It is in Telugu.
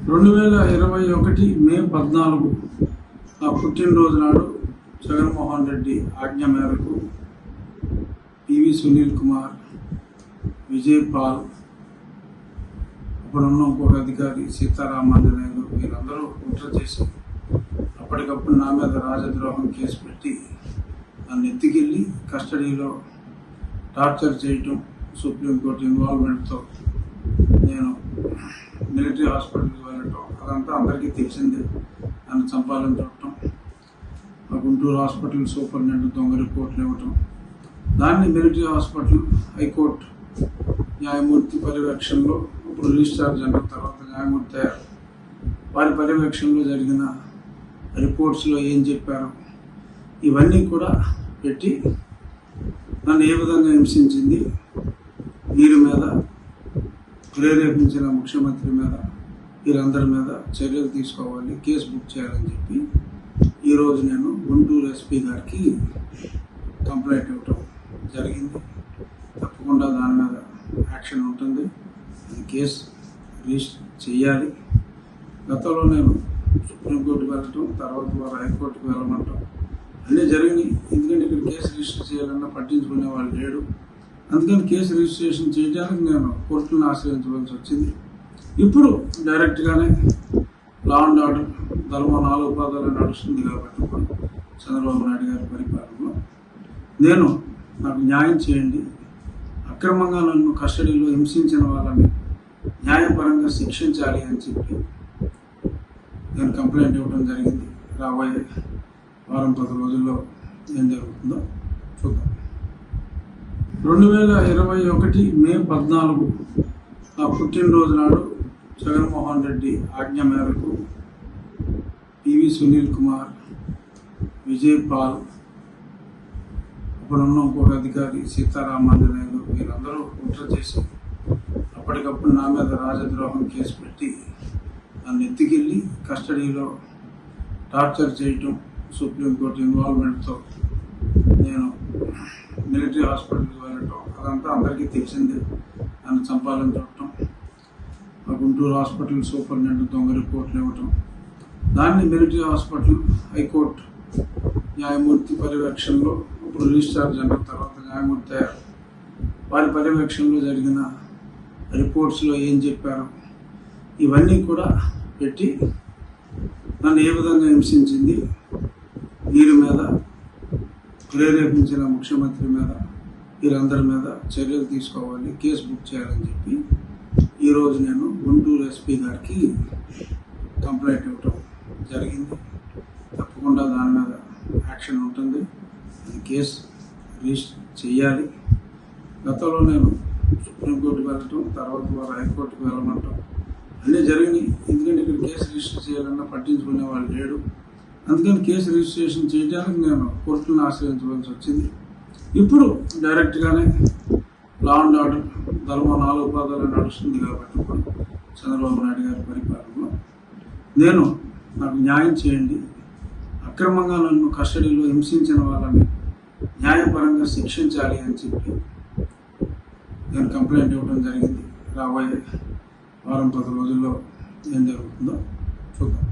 2021 మే 14 నా పుట్టినరోజు నాడు జగన్మోహన్ రెడ్డి ఆజ్ఞ మేరకు పివి సునీల్ కుమార్, విజయ్ పాల్, ఇప్పుడున్న ఇంకొక అధికారి సీతారామాంజనేయులు వీరందరూ కుట్ర చేసి అప్పటికప్పుడు నా మీద రాజద్రోహం కేసు పెట్టి నన్ను ఎత్తుకెళ్ళి కస్టడీలో టార్చర్ చేయటం, సుప్రీంకోర్టు ఇన్వాల్వ్మెంట్తో నేను మిలిటరీ హాస్పిటల్కి వెళ్ళటం అదంతా అందరికీ తెలిసిందే. నన్ను చంపాలని చూడటం, ఆ గుంటూరు హాస్పిటల్ సూపరింటెండెంట్ దొంగ రిపోర్ట్లు ఇవ్వటం, దాన్ని మిలిటరీ హాస్పిటల్ హైకోర్టు న్యాయమూర్తి పర్యవేక్షణలో, ఇప్పుడు రిజిస్ట్రార్ జనరల్ తర్వాత న్యాయమూర్తి అయ్యారు, వారి పర్యవేక్షణలో జరిగిన రిపోర్ట్స్లో ఏం చెప్పారు ఇవన్నీ కూడా పెట్టి నన్ను ఏ విధంగా హింసించింది, వీరి మీద ప్రేరేపించిన ముఖ్యమంత్రి మీద, వీరందరి మీద చర్యలు తీసుకోవాలి, కేసు బుక్ చేయాలని చెప్పి ఈరోజు నేను గుంటూరు ఎస్పీ గారికి కంప్లైంట్ ఇవ్వటం జరిగింది. తప్పకుండా దాని మీద యాక్షన్ ఉంటుంది, అది కేసు రిజిస్టర్ చేయాలి. గతంలో నేను సుప్రీంకోర్టుకు వెళ్ళటం, తర్వాత వారు హైకోర్టుకు వెళ్ళమంటాం అన్నీ జరిగినాయి. ఎందుకంటే ఇక్కడ కేసు రిజిస్టర్ చేయాలన్నా పట్టించుకునే వాళ్ళు లేడు. అందుకని కేసు రిజిస్ట్రేషన్ చేయడానికి నేను కోర్టులను ఆశ్రయించవలసి వచ్చింది. ఇప్పుడు డైరెక్ట్గానే లా అండ్ ఆర్డర్ ధర్మ 4 పాదాలు నడుస్తుంది కాబట్టి చంద్రబాబు నాయుడు గారి పరిపాలనలో నాకు న్యాయం చేయండి, అక్రమంగా నన్ను కస్టడీలో హింసించిన వాళ్ళని న్యాయపరంగా శిక్షించాలి అని చెప్పి నేను కంప్లైంట్ ఇవ్వడం జరిగింది. రాబోయే వారం 10 రోజుల్లో ఏం జరుగుతుందో చూద్దాం. 2021 మే 14 నా పుట్టినరోజు నాడు జగన్మోహన్ రెడ్డి ఆజ్ఞ మేరకు పివి సునీల్ కుమార్, విజయ్ పాల్, ఇప్పుడున్న ఇంకొక అధికారి సీతారామాంజనేయులు వీరందరూ కుట్ర చేసి అప్పటికప్పుడు నా మీద రాజద్రోహం కేసు పెట్టి నన్ను ఎత్తుకెళ్ళి కస్టడీలో టార్చర్ చేయటం, సుప్రీంకోర్టు ఇన్వాల్వ్మెంట్తో నేను మిలిటరీ హాస్పిటల్కి వెళ్ళటం అదంతా అందరికీ తెలిసిందే. నన్ను చంపాలని చూడటం, ఆ గుంటూరు హాస్పిటల్ సూపరింటెండెంట్ దొంగ రిపోర్ట్లు ఇవ్వటం, దాన్ని మిలిటరీ హాస్పిటల్ హైకోర్టు న్యాయమూర్తి పర్యవేక్షణలో, ఇప్పుడు రిజిస్ట్రార్ జనరల్ తర్వాత న్యాయమూర్తి అయ్యారు, వారి పర్యవేక్షణలో జరిగిన రిపోర్ట్స్లో ఏం చెప్పారు ఇవన్నీ కూడా పెట్టి నన్ను ఏ విధంగా హింసించింది, వీరి మీద ప్రేరేపించిన ముఖ్యమంత్రి మీద, వీరందరి మీద చర్యలు తీసుకోవాలి, కేసు బుక్ చేయాలని చెప్పి ఈరోజు నేను గుంటూరు ఎస్పీ గారికి కంప్లైంట్ ఇవ్వటం జరిగింది. తప్పకుండా దాని మీద యాక్షన్ ఉంటుంది, అది కేసు రిజిస్టర్ చేయాలి. గతంలో నేను సుప్రీంకోర్టుకు వెళ్ళటం, తర్వాత వారు హైకోర్టుకు వెళ్ళమంటాం అన్నీ జరిగినాయి. ఎందుకంటే ఇక్కడ కేసు రిజిస్టర్ చేయాలన్నా పట్టించుకునే వాళ్ళు లేడు. అందుకని కేసు రిజిస్ట్రేషన్ చేయడానికి నేను కోర్టులను ఆశ్రయించవలసి వచ్చింది. ఇప్పుడు డైరెక్ట్గానే లా అండ్ ఆర్డర్ ధర్మ 4 పాదాలు నడుస్తుంది కాబట్టి చంద్రబాబు నాయుడు గారి పరిపాలనలో నాకు న్యాయం చేయండి, అక్రమంగా నన్ను కస్టడీలో హింసించిన వాళ్ళని న్యాయపరంగా శిక్షించాలి అని చెప్పి నేను కంప్లైంట్ ఇవ్వడం జరిగింది. రాబోయే వారం 10 రోజుల్లో ఏం జరుగుతుందో చూద్దాం.